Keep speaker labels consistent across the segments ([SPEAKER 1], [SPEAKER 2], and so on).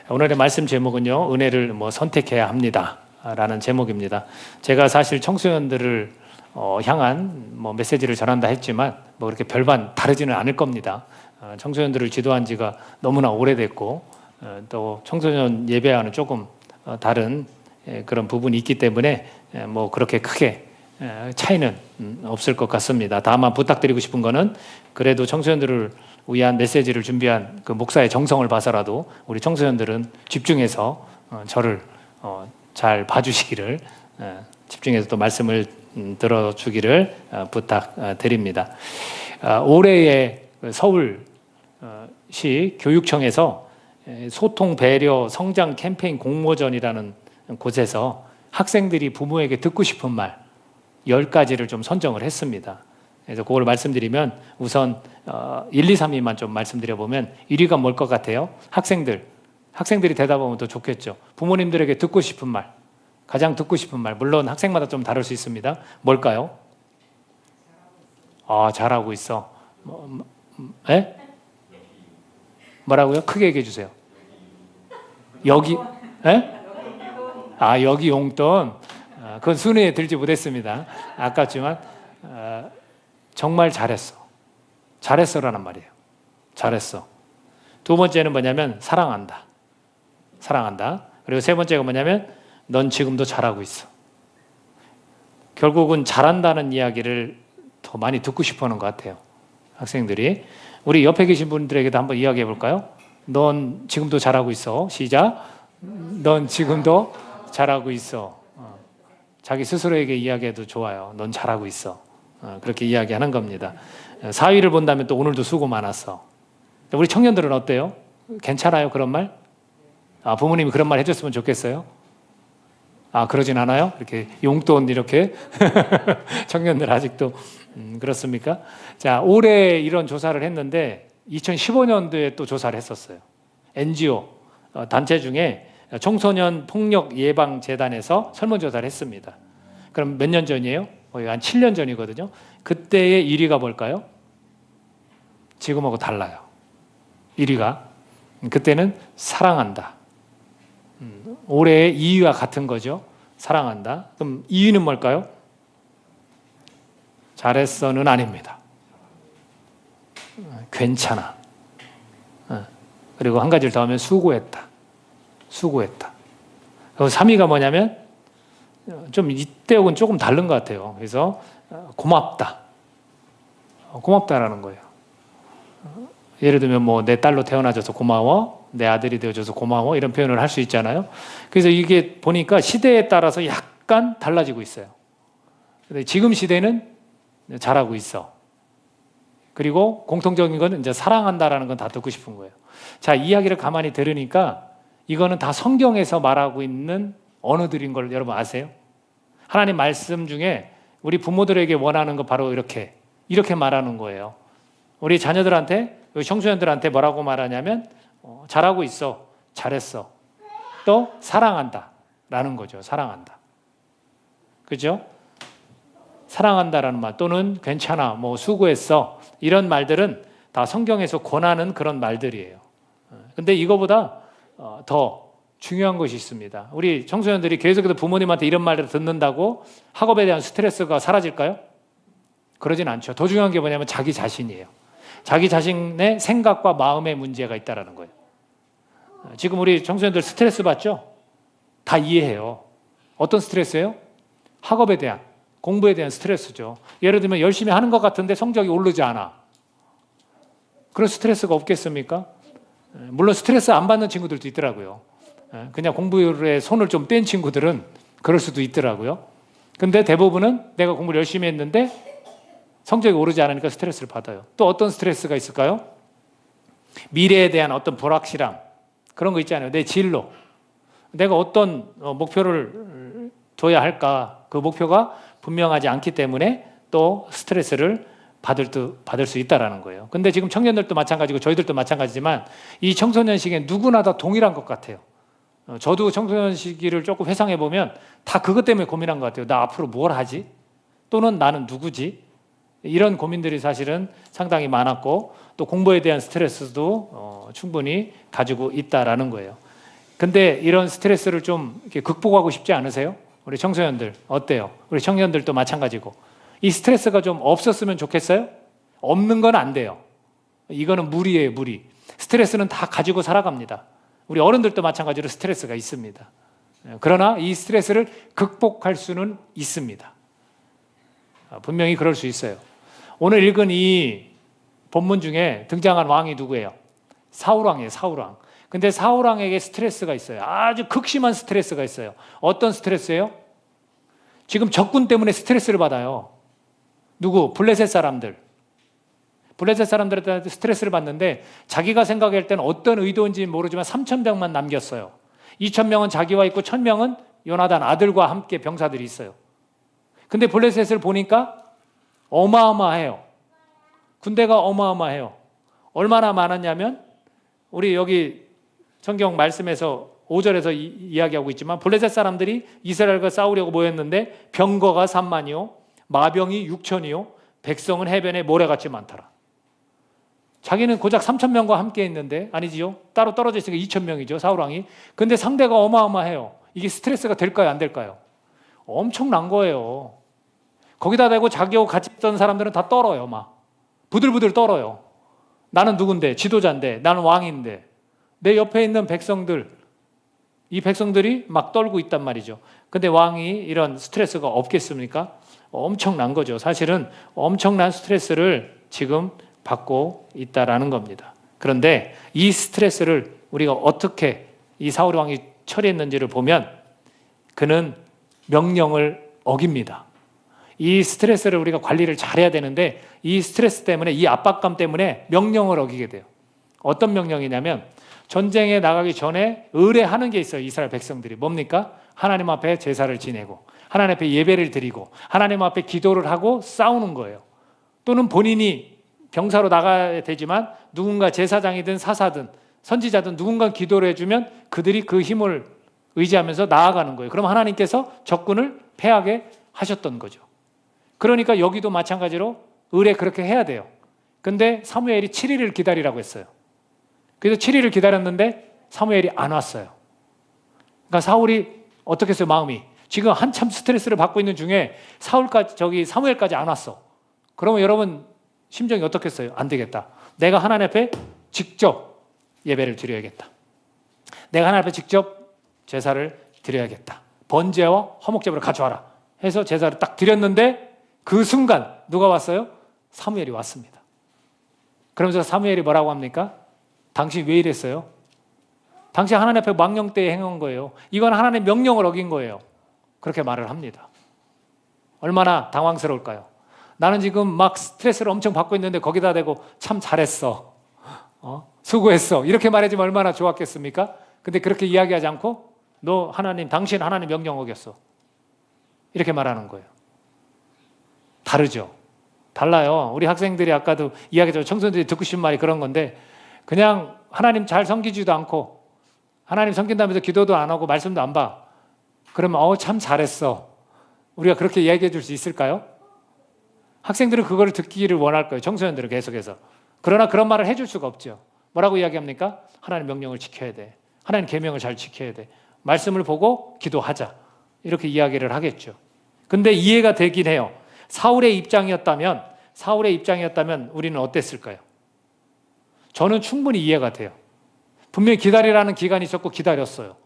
[SPEAKER 1] 오늘의 말씀 제목은요, 은혜를 선택해야 합니다 라는 제목입니다. 제가 사실 청소년들을 향한 메시지를 전한다 했지만 그렇게 별반 다르지는 않을 겁니다. 청소년들을 지도한 지가 너무나 오래됐고 또 청소년 예배와는 조금 다른 그런 부분이 있기 때문에 그렇게 크게 차이는 없을 것 같습니다. 다만 부탁드리고 싶은 거는 그래도 청소년들을 위한 메시지를 준비한 그 목사의 정성을 봐서라도 우리 청소년들은 집중해서 저를 잘 봐주시기를, 집중해서 또 말씀을 들어주기를 부탁드립니다. 올해의 서울시 교육청에서 소통, 배려, 성장 캠페인 공모전이라는 곳에서 학생들이 부모에게 듣고 싶은 말 10가지를 좀 선정을 했습니다. 그래서 그걸 말씀드리면 우선 1, 2, 3위만 좀 말씀드려보면 1위가 뭘 것 같아요? 학생들이 대답하면 더 좋겠죠. 부모님들에게 듣고 싶은 말, 가장 듣고 싶은 말, 물론 학생마다 좀 다를 수 있습니다. 뭘까요? 잘하고 있어. 에? 뭐라고요? 크게 얘기해 주세요. 여기, 에? 여기 용돈. 그건 순위에 들지 못했습니다. 아깝지만 정말 잘했어라는 말이에요. 잘했어. 두 번째는 뭐냐면 사랑한다. 그리고 세 번째가 뭐냐면 넌 지금도 잘하고 있어. 결국은 잘한다는 이야기를 더 많이 듣고 싶어하는 것 같아요, 학생들이. 우리 옆에 계신 분들에게도 한번 이야기해 볼까요? 넌 지금도 잘하고 있어. 시작. 넌 지금도 잘하고 있어. 자기 스스로에게 이야기해도 좋아요. 넌 잘하고 있어. 그렇게 이야기하는 겁니다. 4위를 본다면 또 오늘도 수고 많았어. 우리 청년들은 어때요? 괜찮아요? 그런 말? 부모님이 그런 말 해줬으면 좋겠어요? 그러진 않아요? 이렇게 용돈 이렇게 청년들 아직도 그렇습니까? 자, 올해 이런 조사를 했는데 2015년도에 또 조사를 했었어요. NGO 단체 중에 청소년 폭력 예방 재단에서 설문조사를 했습니다. 그럼 몇 년 전이에요? 거의 한 7년 전이거든요. 그때의 1위가 뭘까요? 지금하고 달라요. 1위가 그때는 사랑한다. 올해의 2위와 같은 거죠. 사랑한다. 그럼 2위는 뭘까요? 잘했어는 아닙니다. 괜찮아. 그리고 한 가지를 더 하면 수고했다. 그리고 3위가 뭐냐면 좀 이때하고는 조금 다른 것 같아요. 그래서 고맙다라는 거예요. 예를 들면 내 딸로 태어나줘서 고마워, 내 아들이 되어줘서 고마워, 이런 표현을 할 수 있잖아요. 그래서 이게 보니까 시대에 따라서 약간 달라지고 있어요. 근데 지금 시대는 잘하고 있어. 그리고 공통적인 건 이제 사랑한다라는 건 다 듣고 싶은 거예요. 자, 이야기를 가만히 들으니까 이거는 다 성경에서 말하고 있는 언어들인 걸 여러분 아세요? 하나님 말씀 중에 우리 부모들에게 원하는 거 바로 이렇게 말하는 거예요. 우리 자녀들한테, 우리 청소년들한테 뭐라고 말하냐면 잘하고 있어, 잘했어, 또 사랑한다 라는 거죠. 사랑한다. 그죠? 사랑한다라는 말 또는 괜찮아, 수고했어, 이런 말들은 다 성경에서 권하는 그런 말들이에요. 근데 이거보다 더 중요한 것이 있습니다. 우리 청소년들이 계속해서 부모님한테 이런 말을 듣는다고 학업에 대한 스트레스가 사라질까요? 그러진 않죠. 더 중요한 게 뭐냐면 자기 자신이에요. 자기 자신의 생각과 마음의 문제가 있다는 거예요. 지금 우리 청소년들 스트레스 받죠? 다 이해해요. 어떤 스트레스예요? 학업에 대한, 공부에 대한 스트레스죠. 예를 들면 열심히 하는 것 같은데 성적이 오르지 않아. 그런 스트레스가 없겠습니까? 물론 스트레스 안 받는 친구들도 있더라고요. 그냥 공부에 손을 좀 뗀 친구들은 그럴 수도 있더라고요. 근데 대부분은 내가 공부를 열심히 했는데 성적이 오르지 않으니까 스트레스를 받아요. 또 어떤 스트레스가 있을까요? 미래에 대한 어떤 불확실함, 그런 거 있잖아요. 내 진로, 내가 어떤 목표를 둬야 할까, 그 목표가 분명하지 않기 때문에 또 스트레스를 받을 수 있다는 거예요. 근데 지금 청년들도 마찬가지고 저희들도 마찬가지지만 이 청소년 시기에 누구나 다 동일한 것 같아요. 저도 청소년 시기를 조금 회상해 보면 다 그것 때문에 고민한 것 같아요. 나 앞으로 뭘 하지? 또는 나는 누구지? 이런 고민들이 사실은 상당히 많았고 또 공부에 대한 스트레스도 충분히 가지고 있다라는 거예요. 근데 이런 스트레스를 좀 이렇게 극복하고 싶지 않으세요? 우리 청소년들 어때요? 우리 청년들도 마찬가지고. 이 스트레스가 좀 없었으면 좋겠어요? 없는 건 안 돼요. 이거는 무리예요, 무리. 스트레스는 다 가지고 살아갑니다. 우리 어른들도 마찬가지로 스트레스가 있습니다. 그러나 이 스트레스를 극복할 수는 있습니다. 분명히 그럴 수 있어요. 오늘 읽은 이 본문 중에 등장한 왕이 누구예요? 사울왕이에요, 사울왕. 근데 사울왕에게 스트레스가 있어요. 아주 극심한 스트레스가 있어요. 어떤 스트레스예요? 지금 적군 때문에 스트레스를 받아요. 누구? 블레셋 사람들. 블레셋 사람들한테 스트레스를 받는데 자기가 생각할 때는 어떤 의도인지 모르지만 3,000명만 남겼어요. 2,000명은 자기와 있고 1,000명은 요나단 아들과 함께 병사들이 있어요. 근데 블레셋을 보니까 어마어마해요. 군대가 어마어마해요. 얼마나 많았냐면 우리 여기 성경 말씀에서 5절에서 이야기하고 있지만 블레셋 사람들이 이스라엘과 싸우려고 모였는데 병거가 3만이요 마병이 6천이요 백성은 해변에 모래같이 많더라. 자기는 고작 3,000명과 함께 있는데 아니지요? 따로 떨어져 있으니까 2,000명이죠 사울왕이. 근데 상대가 어마어마해요. 이게 스트레스가 될까요 안 될까요? 엄청난 거예요. 거기다 대고 자기하고 같이 있던 사람들은 다 떨어요. 막 부들부들 떨어요. 나는 누군데? 지도자인데 나는 왕인데 내 옆에 있는 백성들, 이 백성들이 막 떨고 있단 말이죠. 근데 왕이 이런 스트레스가 없겠습니까? 엄청난 거죠. 사실은 엄청난 스트레스를 지금 받고 있다라는 겁니다. 그런데 이 스트레스를 우리가 어떻게 이 사울 왕이 처리했는지를 보면 그는 명령을 어깁니다. 이 스트레스를 우리가 관리를 잘해야 되는데 이 스트레스 때문에 이 압박감 때문에 명령을 어기게 돼요. 어떤 명령이냐면 전쟁에 나가기 전에 의뢰하는 게 있어요. 이스라엘 백성들이 뭡니까? 하나님 앞에 제사를 지내고 하나님 앞에 예배를 드리고 하나님 앞에 기도를 하고 싸우는 거예요. 또는 본인이 병사로 나가야 되지만 누군가 제사장이든 사사든 선지자든 누군가 기도를 해주면 그들이 그 힘을 의지하면서 나아가는 거예요. 그럼 하나님께서 적군을 패하게 하셨던 거죠. 그러니까 여기도 마찬가지로 의뢰 그렇게 해야 돼요. 근데 사무엘이 7일을 기다리라고 했어요. 그래서 7일을 기다렸는데 사무엘이 안 왔어요. 그러니까 사울이 어떻게 했어요? 마음이 지금 한참 스트레스를 받고 있는 중에 사무엘까지 안 왔어. 그러면 여러분 심정이 어떻겠어요? 안 되겠다. 내가 하나님 앞에 직접 예배를 드려야겠다. 내가 하나님 앞에 직접 제사를 드려야겠다. 번제와 화목제물을 가져와라 해서 제사를 딱 드렸는데 그 순간 누가 왔어요? 사무엘이 왔습니다. 그러면서 사무엘이 뭐라고 합니까? 당신 왜 이랬어요? 당신 하나님 앞에 망령되이 행한 거예요. 이건 하나님의 명령을 어긴 거예요. 그렇게 말을 합니다. 얼마나 당황스러울까요? 나는 지금 막 스트레스를 엄청 받고 있는데 거기다 대고 참 잘했어. 수고했어. 이렇게 말해주면 얼마나 좋았겠습니까? 근데 그렇게 이야기하지 않고 너 하나님, 당신 하나님 명령 어겼어. 이렇게 말하는 거예요. 다르죠? 달라요. 우리 학생들이 아까도 이야기했죠. 청소년들이 듣고 싶은 말이 그런 건데 그냥 하나님 잘 섬기지도 않고 하나님 섬긴다면서 기도도 안 하고 말씀도 안 봐. 그러면 참 잘했어. 우리가 그렇게 이야기해 줄 수 있을까요? 학생들은 그거를 듣기를 원할 거예요. 청소년들은 계속해서. 그러나 그런 말을 해줄 수가 없죠. 뭐라고 이야기합니까? 하나님 명령을 지켜야 돼. 하나님 계명을 잘 지켜야 돼. 말씀을 보고 기도하자. 이렇게 이야기를 하겠죠. 근데 이해가 되긴 해요. 사울의 입장이었다면 우리는 어땠을까요? 저는 충분히 이해가 돼요. 분명히 기다리라는 기간이 있었고 기다렸어요.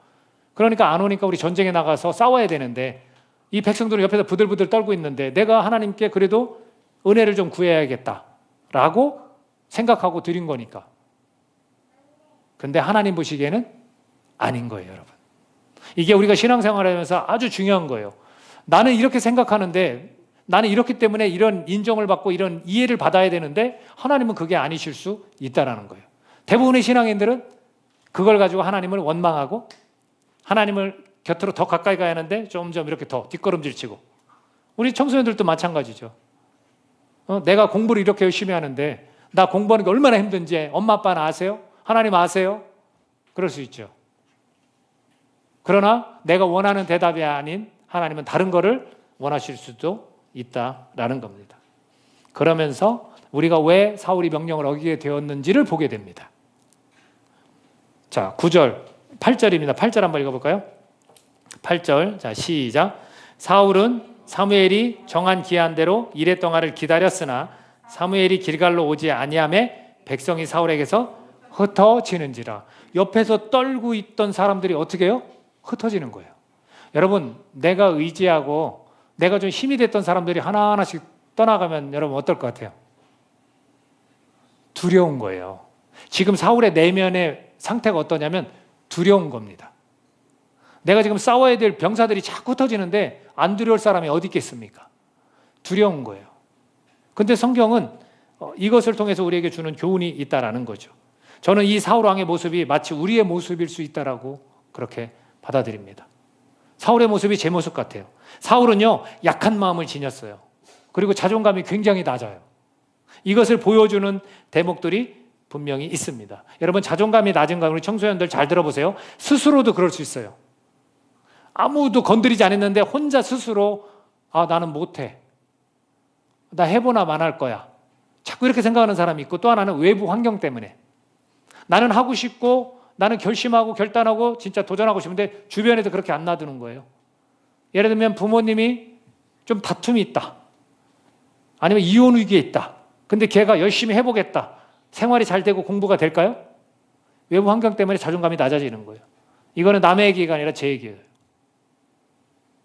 [SPEAKER 1] 그러니까 안 오니까 우리 전쟁에 나가서 싸워야 되는데 이 백성들은 옆에서 부들부들 떨고 있는데 내가 하나님께 그래도 은혜를 좀 구해야겠다라고 생각하고 드린 거니까. 근데 하나님 보시기에는 아닌 거예요, 여러분. 이게 우리가 신앙생활을 하면서 아주 중요한 거예요. 나는 이렇게 생각하는데 나는 이렇기 때문에 이런 인정을 받고 이런 이해를 받아야 되는데 하나님은 그게 아니실 수 있다는 거예요. 대부분의 신앙인들은 그걸 가지고 하나님을 원망하고 하나님을 곁으로 더 가까이 가야 하는데 점점 이렇게 더 뒷걸음질 치고 우리 청소년들도 마찬가지죠. 내가 공부를 이렇게 열심히 하는데 나 공부하는 게 얼마나 힘든지 엄마 아빠는 아세요? 하나님 아세요? 그럴 수 있죠. 그러나 내가 원하는 대답이 아닌 하나님은 다른 거를 원하실 수도 있다라는 겁니다. 그러면서 우리가 왜 사울이 명령을 어기게 되었는지를 보게 됩니다. 자, 9절 8절입니다. 8절 한번 읽어볼까요? 8절. 자, 시작. 사울은 사무엘이 정한 기한대로 이레 동안을 기다렸으나 사무엘이 길갈로 오지 아니하매 백성이 사울에게서 흩어지는지라. 옆에서 떨고 있던 사람들이 어떻게 해요? 흩어지는 거예요. 여러분, 내가 의지하고 내가 좀 힘이 됐던 사람들이 하나하나씩 떠나가면 여러분 어떨 것 같아요? 두려운 거예요. 지금 사울의 내면의 상태가 어떠냐면 두려운 겁니다. 내가 지금 싸워야 될 병사들이 자꾸 흩어지는데 안 두려울 사람이 어디 있겠습니까? 두려운 거예요. 근데 성경은 이것을 통해서 우리에게 주는 교훈이 있다라는 거죠. 저는 이 사울 왕의 모습이 마치 우리의 모습일 수 있다라고 그렇게 받아들입니다. 사울의 모습이 제 모습 같아요. 사울은요, 약한 마음을 지녔어요. 그리고 자존감이 굉장히 낮아요. 이것을 보여주는 대목들이 분명히 있습니다. 여러분, 자존감이 낮은 거 우리 청소년들 잘 들어보세요. 스스로도 그럴 수 있어요. 아무도 건드리지 않았는데 혼자 스스로 나는 못해. 나 해보나만 할 거야. 자꾸 이렇게 생각하는 사람이 있고, 또 하나는 외부 환경 때문에 나는 하고 싶고 나는 결심하고 결단하고 진짜 도전하고 싶은데 주변에도 그렇게 안 놔두는 거예요. 예를 들면 부모님이 좀 다툼이 있다. 아니면 이혼 위기에 있다. 근데 걔가 열심히 해보겠다. 생활이 잘 되고 공부가 될까요? 외부 환경 때문에 자존감이 낮아지는 거예요. 이거는 남의 얘기가 아니라 제 얘기예요.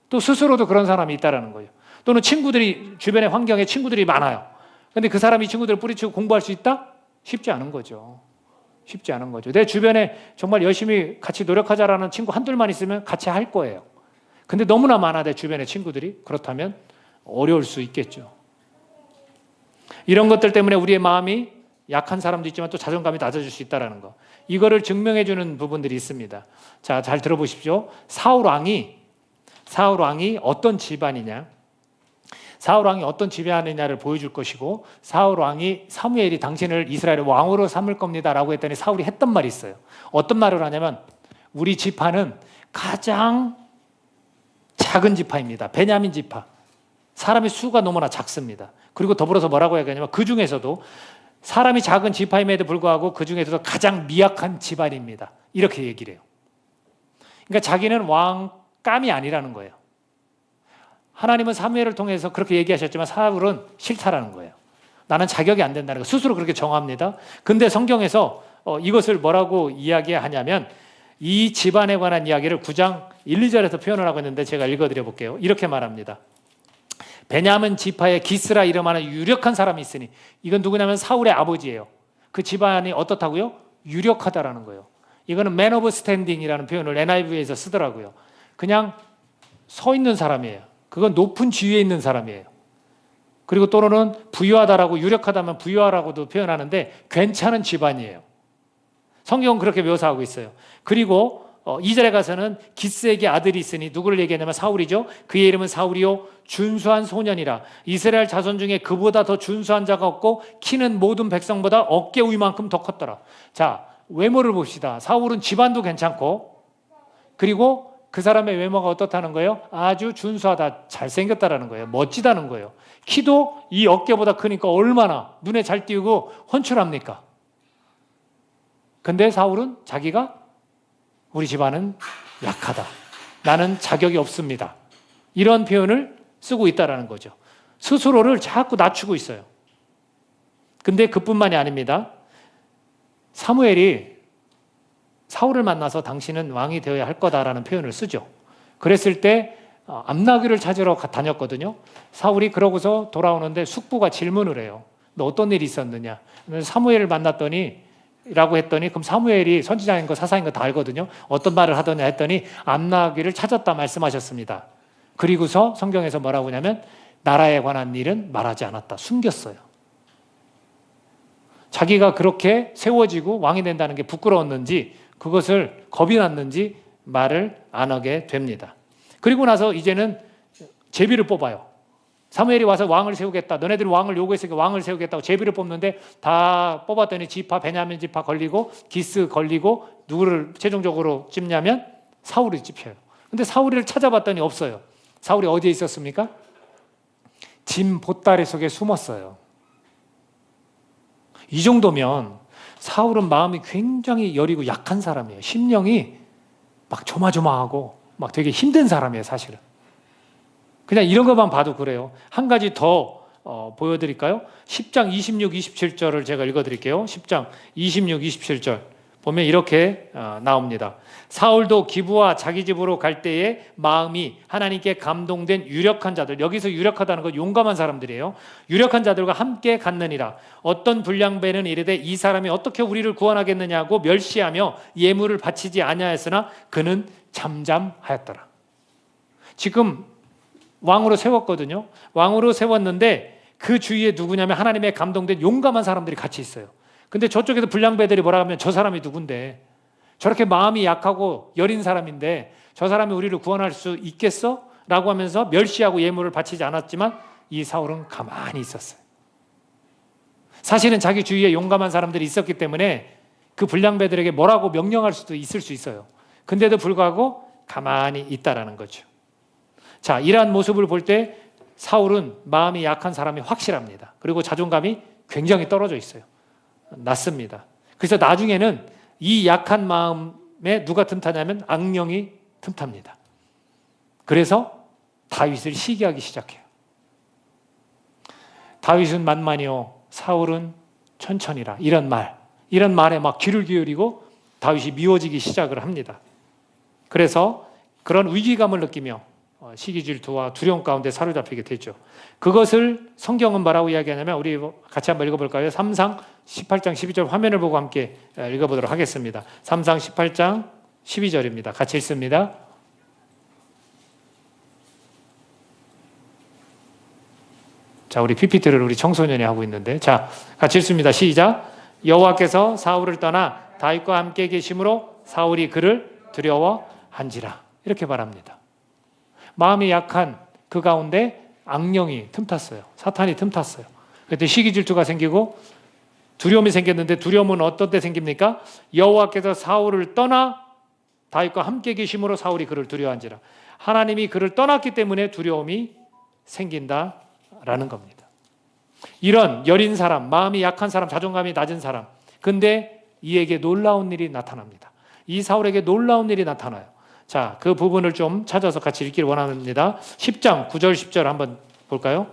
[SPEAKER 1] 또 스스로도 그런 사람이 있다는 거예요. 또는 친구들이, 주변에 환경에 친구들이 많아요. 근데 그 사람이 친구들을 뿌리치고 공부할 수 있다? 쉽지 않은 거죠. 쉽지 않은 거죠. 내 주변에 정말 열심히 같이 노력하자라는 친구 한둘만 있으면 같이 할 거예요. 근데 너무나 많아, 내 주변에 친구들이. 그렇다면 어려울 수 있겠죠. 이런 것들 때문에 우리의 마음이 약한 사람도 있지만 또 자존감이 낮아질 수 있다는 거. 이거를 증명해 주는 부분들이 있습니다. 자, 잘 들어보십시오. 사울 왕이 어떤 집안이냐, 사울 왕이 어떤 집안이냐를 보여줄 것이고, 사울 왕이 사무엘이 당신을 이스라엘의 왕으로 삼을 겁니다라고 했더니 사울이 했던 말이 있어요. 어떤 말을 하냐면, 우리 지파는 가장 작은 지파입니다. 베냐민 지파. 사람의 수가 너무나 작습니다. 그리고 더불어서 뭐라고 얘기하냐면, 그 중에서도 사람이 작은 지파임에도 불구하고 그 중에서도 가장 미약한 집안입니다. 이렇게 얘기를 해요. 그러니까 자기는 왕감이 아니라는 거예요. 하나님은 사무엘을 통해서 그렇게 얘기하셨지만 사울은 싫다라는 거예요. 나는 자격이 안 된다는 거 스스로 그렇게 정합니다. 근데 성경에서 이것을 뭐라고 이야기하냐면, 이 집안에 관한 이야기를 9장 1, 2절에서 표현을 하고 있는데 제가 읽어드려 볼게요. 이렇게 말합니다. 베냐민 지파에 기스라 이름하는 유력한 사람이 있으니, 이건 누구냐면 사울의 아버지예요. 그 집안이 어떻다고요? 유력하다라는 거예요. 이거는 man of standing이라는 표현을 NIV에서 쓰더라고요. 그냥 서 있는 사람이에요. 그건 높은 지위에 있는 사람이에요. 그리고 또는 부유하다라고, 유력하다면 부유하라고도 표현하는데 괜찮은 집안이에요. 성경은 그렇게 묘사하고 있어요. 그리고 2절에 가서는 기스에게 아들이 있으니, 누구를 얘기하냐면 사울이죠. 그의 이름은 사울이요 준수한 소년이라. 이스라엘 자손 중에 그보다 더 준수한 자가 없고 키는 모든 백성보다 어깨 위만큼 더 컸더라. 자, 외모를 봅시다. 사울은 집안도 괜찮고, 그리고 그 사람의 외모가 어떻다는 거예요? 아주 준수하다, 잘생겼다라는 거예요. 멋지다는 거예요. 키도 이 어깨보다 크니까 얼마나 눈에 잘 띄우고 훤칠합니까? 근데 사울은 자기가 우리 집안은 약하다. 나는 자격이 없습니다. 이런 표현을 쓰고 있다는 거죠. 스스로를 자꾸 낮추고 있어요. 근데 그뿐만이 아닙니다. 사무엘이 사울을 만나서 당신은 왕이 되어야 할 거다라는 표현을 쓰죠. 그랬을 때 암나귀를 찾으러 다녔거든요. 사울이 그러고서 돌아오는데 숙부가 질문을 해요. 너 어떤 일이 있었느냐? 사무엘을 만났더니 라고 했더니, 그럼 사무엘이 선지자인 거 사사인 거 다 알거든요. 어떤 말을 하더냐 했더니 암나귀를 찾았다 말씀하셨습니다. 그리고서 성경에서 뭐라고 하냐면, 나라에 관한 일은 말하지 않았다. 숨겼어요. 자기가 그렇게 세워지고 왕이 된다는 게 부끄러웠는지, 그것을 겁이 났는지 말을 안 하게 됩니다. 그리고 나서 이제는 제비를 뽑아요. 사무엘이 와서 왕을 세우겠다. 너네들이 왕을 요구했으니까 왕을 세우겠다고 제비를 뽑는데 다 뽑았더니 지파, 베냐민 지파 걸리고 기스 걸리고, 누구를 최종적으로 찝냐면 사울이 찝혀요. 근데 사울이를 찾아봤더니 없어요. 사울이 어디에 있었습니까? 짐 보따리 속에 숨었어요. 이 정도면 사울은 마음이 굉장히 여리고 약한 사람이에요. 심령이 막 조마조마하고 막 되게 힘든 사람이에요, 사실은. 그냥 이런 것만 봐도 그래요. 한 가지 더 보여드릴까요? 10장 26, 27절을 제가 읽어드릴게요. 10장 26, 27절 보면 이렇게 나옵니다. 사울도 기브와 자기 집으로 갈 때에 마음이 하나님께 감동된 유력한 자들, 여기서 유력하다는 건 용감한 사람들이에요. 유력한 자들과 함께 갔느니라. 어떤 불량배는 이르되 이 사람이 어떻게 우리를 구원하겠느냐고 멸시하며 예물을 바치지 아니하였으나 그는 잠잠하였더라. 지금 왕으로 세웠거든요. 왕으로 세웠는데 그 주위에 누구냐면 하나님의 감동된 용감한 사람들이 같이 있어요. 근데 저쪽에서 불량배들이 뭐라 하면 저 사람이 누군데, 저렇게 마음이 약하고 여린 사람인데 저 사람이 우리를 구원할 수 있겠어? 라고 하면서 멸시하고 예물을 바치지 않았지만 이 사울은 가만히 있었어요. 사실은 자기 주위에 용감한 사람들이 있었기 때문에 그 불량배들에게 뭐라고 명령할 수도 있을 수 있어요. 근데도 불구하고 가만히 있다라는 거죠. 자, 이러한 모습을 볼 때 사울은 마음이 약한 사람이 확실합니다. 그리고 자존감이 굉장히 떨어져 있어요. 낮습니다. 그래서 나중에는 이 약한 마음에 누가 틈타냐면 악령이 틈탑니다. 그래서 다윗을 시기하기 시작해요. 다윗은 만만이요 사울은 천천히라. 이런 말에 막 귀를 기울이고 다윗이 미워지기 시작을 합니다. 그래서 그런 위기감을 느끼며 시기 질투와 두려움 가운데 사로잡히게 되죠. 그것을 성경은 뭐라고 이야기하냐면 우리 같이 한번 읽어볼까요? 3상 18장 12절 화면을 보고 함께 읽어보도록 하겠습니다. 3상 18장 12절입니다. 같이 읽습니다. 자, 우리 PPT를 우리 청소년이 하고 있는데, 자, 같이 읽습니다. 시작. 여호와께서 사울을 떠나 다윗과 함께 계심으로 사울이 그를 두려워한지라. 이렇게 말합니다. 마음이 약한 그 가운데 악령이 틈탔어요. 사탄이 틈탔어요. 그때 시기 질투가 생기고 두려움이 생겼는데, 두려움은 어떤 때 생깁니까? 여호와께서 사울을 떠나 다윗과 함께 계심으로 사울이 그를 두려워한지라. 하나님이 그를 떠났기 때문에 두려움이 생긴다라는 겁니다. 이런 여린 사람, 마음이 약한 사람, 자존감이 낮은 사람, 근데 이에게 놀라운 일이 나타납니다. 이 사울에게 놀라운 일이 나타나요. 자, 그 부분을 좀 찾아서 같이 읽기를 원합니다. 10장 9절 10절 한번 볼까요?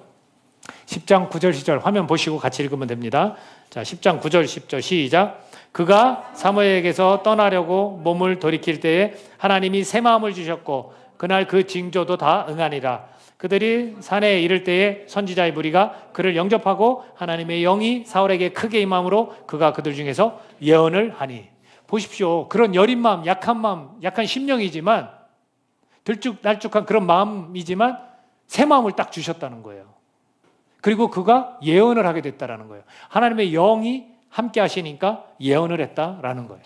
[SPEAKER 1] 10장 9절 10절 화면 보시고 같이 읽으면 됩니다. 자, 10장 9절 10절 시작. 그가 사무엘에게서 떠나려고 몸을 돌이킬 때에 하나님이 새 마음을 주셨고 그날 그 징조도 다 응하니라. 그들이 산에 이를 때에 선지자의 무리가 그를 영접하고 하나님의 영이 사울에게 크게 임함으로 그가 그들 중에서 예언을 하니. 보십시오. 그런 여린 마음, 약한 마음, 약한 심령이지만 들쭉날쭉한 그런 마음이지만 새 마음을 딱 주셨다는 거예요. 그리고 그가 예언을 하게 됐다라는 거예요. 하나님의 영이 함께 하시니까 예언을 했다라는 거예요.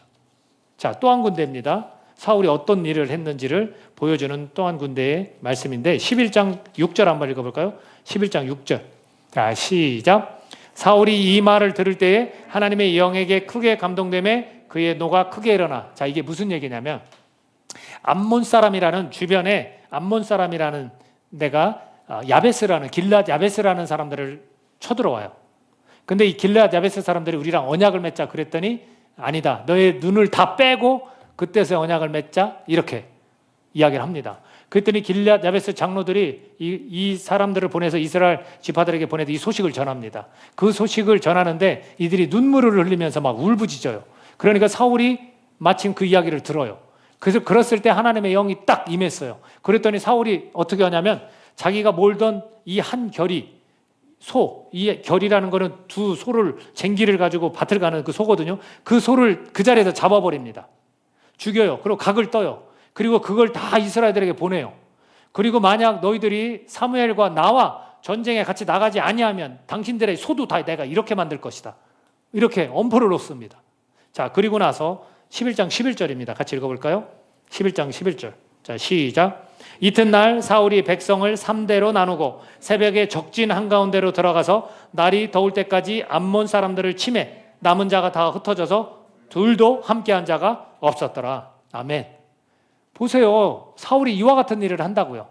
[SPEAKER 1] 자, 또 한 군데입니다. 사울이 어떤 일을 했는지를 보여주는 또 한 군데의 말씀인데 11장 6절 한번 읽어볼까요? 11장 6절. 자, 시작. 사울이 이 말을 들을 때에 하나님의 영에게 크게 감동되매 그의 노가 크게 일어나. 자, 이게 무슨 얘기냐면 암몬 사람이라는 주변에 암몬 사람이라는 데가 야베스라는 길앗 야베스라는 사람들을 쳐들어와요. 근데 이 길앗 야베스 사람들이 우리랑 언약을 맺자 그랬더니 아니다. 너의 눈을 다 빼고 그때서 언약을 맺자 이렇게 이야기를 합니다. 그랬더니 길앗 야베스 장로들이 이 사람들을 보내서 이스라엘 지파들에게 보내서 이 소식을 전합니다. 그 소식을 전하는데 이들이 눈물을 흘리면서 막 울부짖어요. 그러니까 사울이 마침 그 이야기를 들어요. 그래서 그랬을 때 하나님의 영이 딱 임했어요. 그랬더니 사울이 어떻게 하냐면 자기가 몰던 이 한 결이 이 결이라는 거는 두 소를 쟁기를 가지고 밭을 가는 그 소거든요. 그 소를 그 자리에서 잡아버립니다. 죽여요. 그리고 각을 떠요. 그리고 그걸 다 이스라엘들에게 보내요. 그리고 만약 너희들이 사무엘과 나와 전쟁에 같이 나가지 아니하면 당신들의 소도 다 내가 이렇게 만들 것이다. 이렇게 엄포를 놓습니다. 자, 그리고 나서 11장 11절입니다. 같이 읽어볼까요? 11장 11절. 자, 시작. 이튿날 사울이 백성을 3대로 나누고 새벽에 적진 한가운데로 들어가서 날이 더울 때까지 암몬 사람들을 치매 남은 자가 다 흩어져서 둘도 함께한 자가 없었더라. 아멘. 보세요. 사울이 이와 같은 일을 한다고요.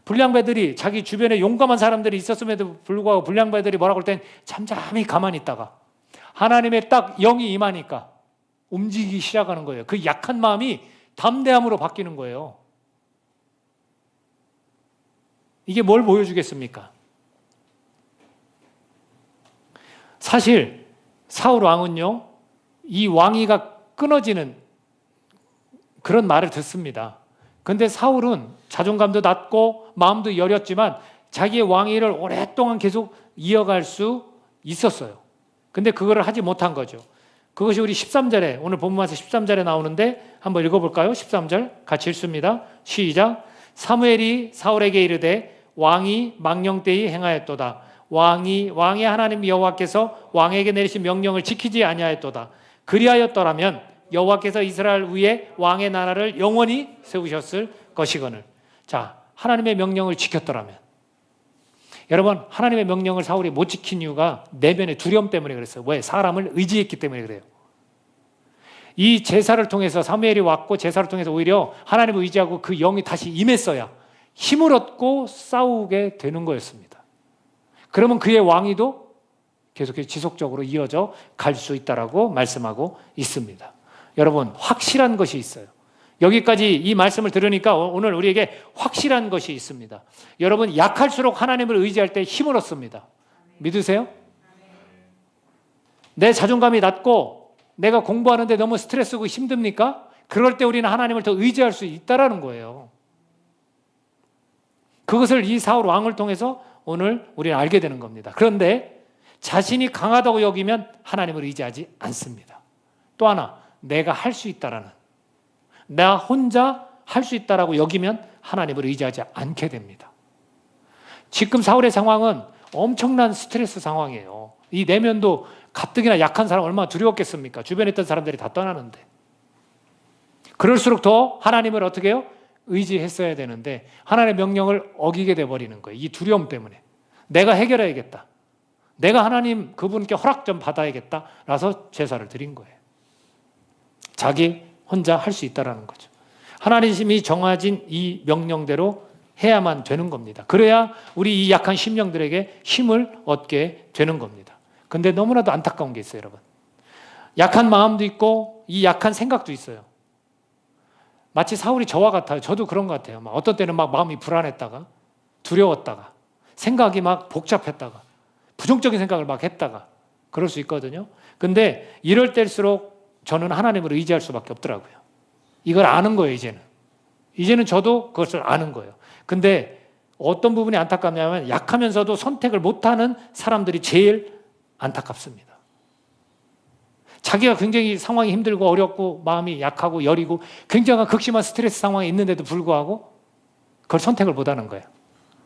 [SPEAKER 1] 불량배들이 자기 주변에 용감한 사람들이 있었음에도 불구하고 불량배들이 뭐라고 할 땐 잠잠히 가만히 있다가 하나님의 딱 영이 임하니까 움직이기 시작하는 거예요. 그 약한 마음이 담대함으로 바뀌는 거예요. 이게 뭘 보여주겠습니까? 사실 사울 왕은요, 이 왕위가 끊어지는 그런 말을 듣습니다. 근데 사울은 자존감도 낮고 마음도 여렸지만 자기의 왕위를 오랫동안 계속 이어갈 수 있었어요. 근데 그거를 하지 못한 거죠. 그것이 우리 13절에, 오늘 본문에서 13절에 나오는데 한번 읽어볼까요? 13절 같이 읽습니다. 시작. 사무엘이 사울에게 이르되 왕이 망령되이 행하였도다. 왕의 하나님 여호와께서 왕에게 내리신 명령을 지키지 아니하였도다. 그리하였더라면 여호와께서 이스라엘 위에 왕의 나라를 영원히 세우셨을 것이거늘. 자, 하나님의 명령을 지켰더라면. 여러분, 하나님의 명령을 사울이 못 지킨 이유가 내면의 두려움 때문에 그랬어요. 왜? 사람을 의지했기 때문에 그래요. 이 제사를 통해서 사무엘이 왔고 제사를 통해서 오히려 하나님을 의지하고 그 영이 다시 임했어야 힘을 얻고 싸우게 되는 거였습니다. 그러면 그의 왕위도 계속해서 지속적으로 이어져 갈 수 있다라고 말씀하고 있습니다. 여러분, 확실한 것이 있어요. 여기까지 이 말씀을 들으니까 오늘 우리에게 확실한 것이 있습니다. 여러분, 약할수록 하나님을 의지할 때 힘을 얻습니다. 믿으세요? 내 자존감이 낮고 내가 공부하는데 너무 스트레스고 힘듭니까? 그럴 때 우리는 하나님을 더 의지할 수 있다라는 거예요. 그것을 이 사울 왕을 통해서 오늘 우리는 알게 되는 겁니다. 그런데 자신이 강하다고 여기면 하나님을 의지하지 않습니다. 또 하나, 내가 할 수 있다라는, 나 혼자 할 수 있다라고 여기면 하나님을 의지하지 않게 됩니다. 지금 사울의 상황은 엄청난 스트레스 상황이에요. 이 내면도 가뜩이나 약한 사람 얼마나 두려웠겠습니까? 주변에 있던 사람들이 다 떠나는데. 그럴수록 더 하나님을 어떻게 해요? 의지했어야 되는데 하나님의 명령을 어기게 돼버리는 거예요. 이 두려움 때문에. 내가 해결해야겠다. 내가 하나님 그분께 허락 좀 받아야겠다. 라서 제사를 드린 거예요. 자기 혼자 할 수 있다는 거죠. 하나님이 정해진 이 명령대로 해야만 되는 겁니다. 그래야 우리 이 약한 심령들에게 힘을 얻게 되는 겁니다. 근데 너무나도 안타까운 게 있어요, 여러분. 약한 마음도 있고 이 약한 생각도 있어요. 마치 사울이 저와 같아요. 저도 그런 것 같아요. 어떤 때는 막 마음이 불안했다가 두려웠다가 생각이 막 복잡했다가 부정적인 생각을 막 했다가 그럴 수 있거든요. 근데 이럴 때일수록 저는 하나님을 의지할 수밖에 없더라고요. 이걸 아는 거예요, 이제는. 이제는 저도 그것을 아는 거예요. 근데 어떤 부분이 안타깝냐면 약하면서도 선택을 못하는 사람들이 제일 안타깝습니다. 자기가 굉장히 상황이 힘들고 어렵고 마음이 약하고 여리고 굉장한 극심한 스트레스 상황에 있는데도 불구하고 그걸 선택을 못하는 거예요.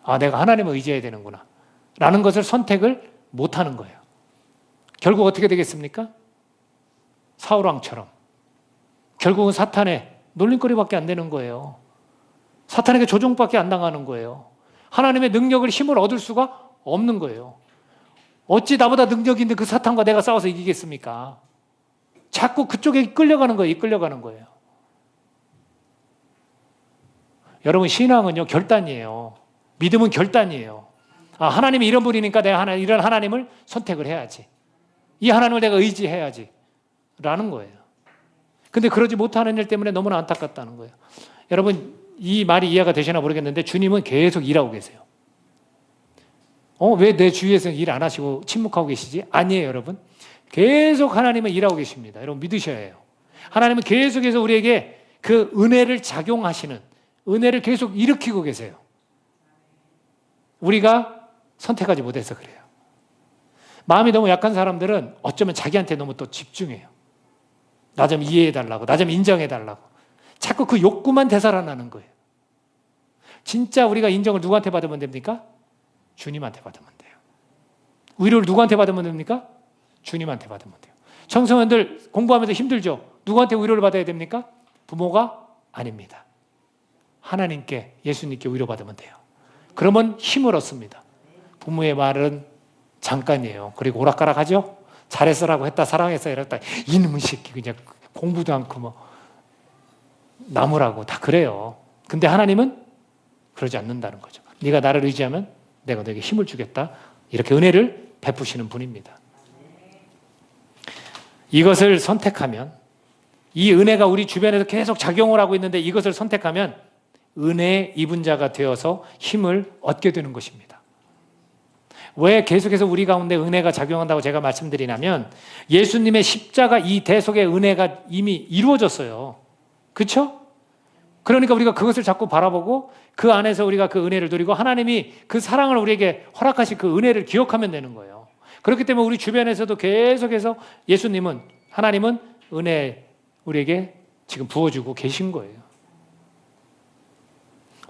[SPEAKER 1] 아, 내가 하나님을 의지해야 되는구나 라는 것을 선택을 못하는 거예요. 결국 어떻게 되겠습니까? 사울왕처럼 결국은 사탄의 놀림거리밖에 안 되는 거예요. 사탄에게 조종밖에 안 당하는 거예요. 하나님의 능력을 힘을 얻을 수가 없는 거예요. 어찌 나보다 능력이 있는데 그 사탄과 내가 싸워서 이기겠습니까? 자꾸 그쪽에 끌려가는 거예요. 이끌려가는 거예요. 여러분, 신앙은요 결단이에요. 믿음은 결단이에요. 아, 하나님이 이런 분이니까 내가 이런 하나님을 선택을 해야지. 이 하나님을 내가 의지해야지 라는 거예요. 근데 그러지 못하는 일 때문에 너무나 안타깝다는 거예요. 여러분, 이 말이 이해가 되시나 모르겠는데 주님은 계속 일하고 계세요. 왜 내 주위에서 일 안 하시고 침묵하고 계시지? 아니에요, 여러분. 계속 하나님은 일하고 계십니다. 여러분, 믿으셔야 해요. 하나님은 계속해서 우리에게 그 은혜를 작용하시는, 은혜를 계속 일으키고 계세요. 우리가 선택하지 못해서 그래요. 마음이 너무 약한 사람들은 어쩌면 자기한테 너무 또 집중해요. 나 좀 이해해달라고, 나 좀 인정해달라고. 자꾸 그 욕구만 되살아나는 거예요. 진짜 우리가 인정을 누구한테 받으면 됩니까? 주님한테 받으면 돼요. 위로를 누구한테 받으면 됩니까? 주님한테 받으면 돼요. 청소년들 공부하면서 힘들죠? 누구한테 위로를 받아야 됩니까? 부모가 아닙니다. 하나님께, 예수님께 위로받으면 돼요. 그러면 힘을 얻습니다. 부모의 말은 잠깐이에요. 그리고 오락가락하죠? 잘했어라고 했다, 사랑했어 이랬다, 이놈의 새끼 그냥 공부도 않고 뭐 나무라고 다 그래요. 근데 하나님은 그러지 않는다는 거죠. 네가 나를 의지하면 내가 너에게 힘을 주겠다. 이렇게 은혜를 베푸시는 분입니다. 이것을 선택하면 이 은혜가 우리 주변에서 계속 작용을 하고 있는데 이것을 선택하면 은혜의 입은 자가 되어서 힘을 얻게 되는 것입니다. 왜 계속해서 우리 가운데 은혜가 작용한다고 제가 말씀드리냐면 예수님의 십자가 이 대속의 은혜가 이미 이루어졌어요. 그렇죠? 그러니까 우리가 그것을 자꾸 바라보고 그 안에서 우리가 그 은혜를 누리고 하나님이 그 사랑을 우리에게 허락하신 그 은혜를 기억하면 되는 거예요. 그렇기 때문에 우리 주변에서도 계속해서 예수님은, 하나님은 은혜 우리에게 지금 부어주고 계신 거예요.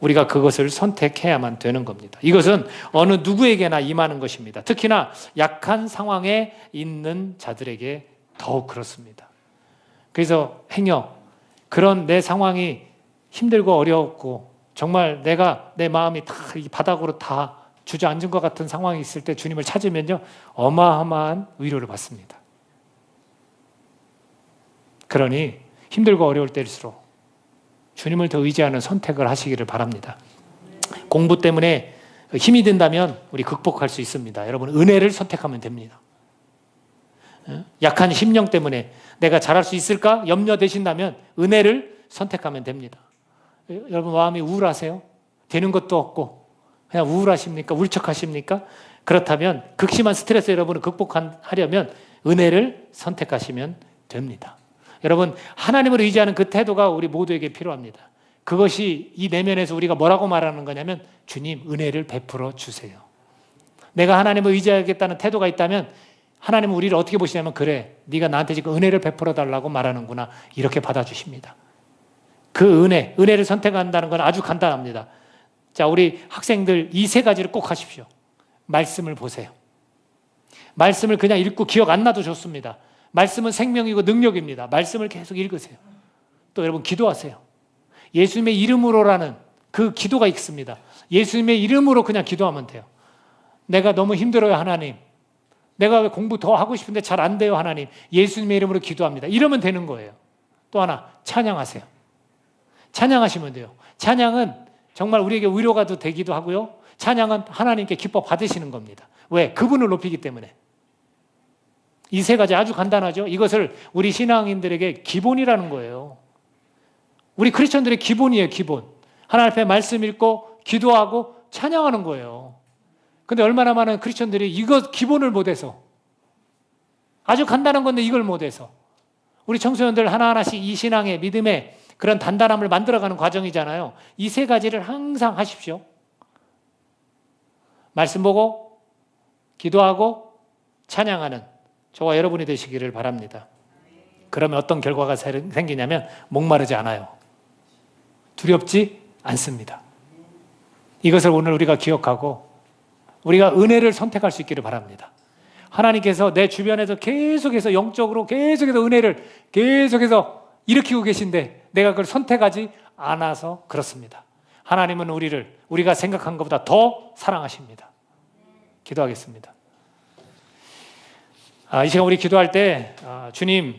[SPEAKER 1] 우리가 그것을 선택해야만 되는 겁니다. 이것은 어느 누구에게나 임하는 것입니다. 특히나 약한 상황에 있는 자들에게 더욱 그렇습니다. 그래서 행여 그런 내 상황이 힘들고 어려웠고 정말 내 마음이 다 이 바닥으로 다 주저앉은 것 같은 상황이 있을 때 주님을 찾으면요 어마어마한 위로를 받습니다. 그러니 힘들고 어려울 때일수록 주님을 더 의지하는 선택을 하시기를 바랍니다. 공부 때문에 힘이 든다면 우리 극복할 수 있습니다. 여러분 은혜를 선택하면 됩니다. 약한 심령 때문에 내가 잘할 수 있을까 염려되신다면 은혜를 선택하면 됩니다. 여러분 마음이 우울하세요? 되는 것도 없고 그냥 우울하십니까? 울적하십니까? 그렇다면 극심한 스트레스 여러분을 극복하려면 은혜를 선택하시면 됩니다. 여러분 하나님을 의지하는 그 태도가 우리 모두에게 필요합니다. 그것이 이 내면에서 우리가 뭐라고 말하는 거냐면 주님 은혜를 베풀어 주세요. 내가 하나님을 의지하겠다는 태도가 있다면 하나님은 우리를 어떻게 보시냐면 그래 네가 나한테 지금 은혜를 베풀어 달라고 말하는구나 이렇게 받아주십니다. 그 은혜를 선택한다는 건 아주 간단합니다. 자, 우리 학생들 이 세 가지를 꼭 하십시오. 말씀을 보세요. 말씀을 그냥 읽고 기억 안 나도 좋습니다. 말씀은 생명이고 능력입니다. 말씀을 계속 읽으세요. 또 여러분 기도하세요. 예수님의 이름으로라는 그 기도가 있습니다. 예수님의 이름으로 그냥 기도하면 돼요. 내가 너무 힘들어요 하나님. 내가 왜 공부 더 하고 싶은데 잘 안 돼요 하나님. 예수님의 이름으로 기도합니다. 이러면 되는 거예요. 또 하나 찬양하세요. 찬양하시면 돼요. 찬양은 정말 우리에게 위로가 되기도 하고요. 찬양은 하나님께 기뻐 받으시는 겁니다. 왜? 그분을 높이기 때문에. 이 세 가지 아주 간단하죠. 이것을 우리 신앙인들에게 기본이라는 거예요. 우리 크리스천들의 기본이에요. 기본. 하나님 앞에 말씀 읽고 기도하고 찬양하는 거예요. 근데 얼마나 많은 크리스천들이 이거 기본을 못해서 아주 간단한 건데 이걸 못해서 우리 청소년들 하나하나씩 이 신앙의 믿음의 그런 단단함을 만들어가는 과정이잖아요. 이 세 가지를 항상 하십시오. 말씀 보고 기도하고 찬양하는 저와 여러분이 되시기를 바랍니다. 그러면 어떤 결과가 생기냐면 목마르지 않아요. 두렵지 않습니다. 이것을 오늘 우리가 기억하고 우리가 은혜를 선택할 수 있기를 바랍니다. 하나님께서 내 주변에서 계속해서 영적으로 계속해서 은혜를 계속해서 일으키고 계신데 내가 그걸 선택하지 않아서 그렇습니다. 하나님은 우리가 생각한 것보다 더 사랑하십니다. 기도하겠습니다. 이 시간 우리 기도할 때 주님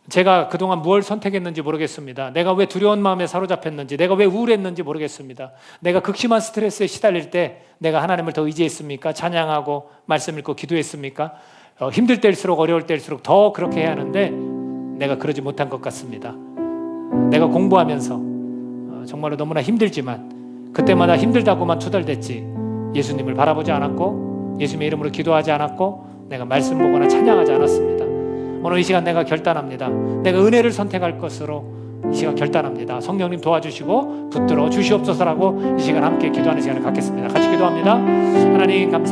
[SPEAKER 1] 제가 그동안 뭘 선택했는지 모르겠습니다. 내가 왜 두려운 마음에 사로잡혔는지 내가 왜 우울했는지 모르겠습니다. 내가 극심한 스트레스에 시달릴 때 내가 하나님을 더 의지했습니까? 찬양하고 말씀 읽고 기도했습니까? 힘들 때일수록 어려울 때일수록 더 그렇게 해야 하는데 내가 그러지 못한 것 같습니다. 내가 공부하면서 정말로 너무나 힘들지만 그때마다 힘들다고만 투덜댔지 예수님을 바라보지 않았고 예수님의 이름으로 기도하지 않았고 내가 말씀 보거나 찬양하지 않았습니다. 오늘 이 시간 내가 결단합니다. 내가 은혜를 선택할 것으로 이 시간 결단합니다. 성령님 도와주시고 붙들어 주시옵소서라고 이 시간 함께 기도하는 시간을 갖겠습니다. 같이 기도합니다. 하나님 감사합니다.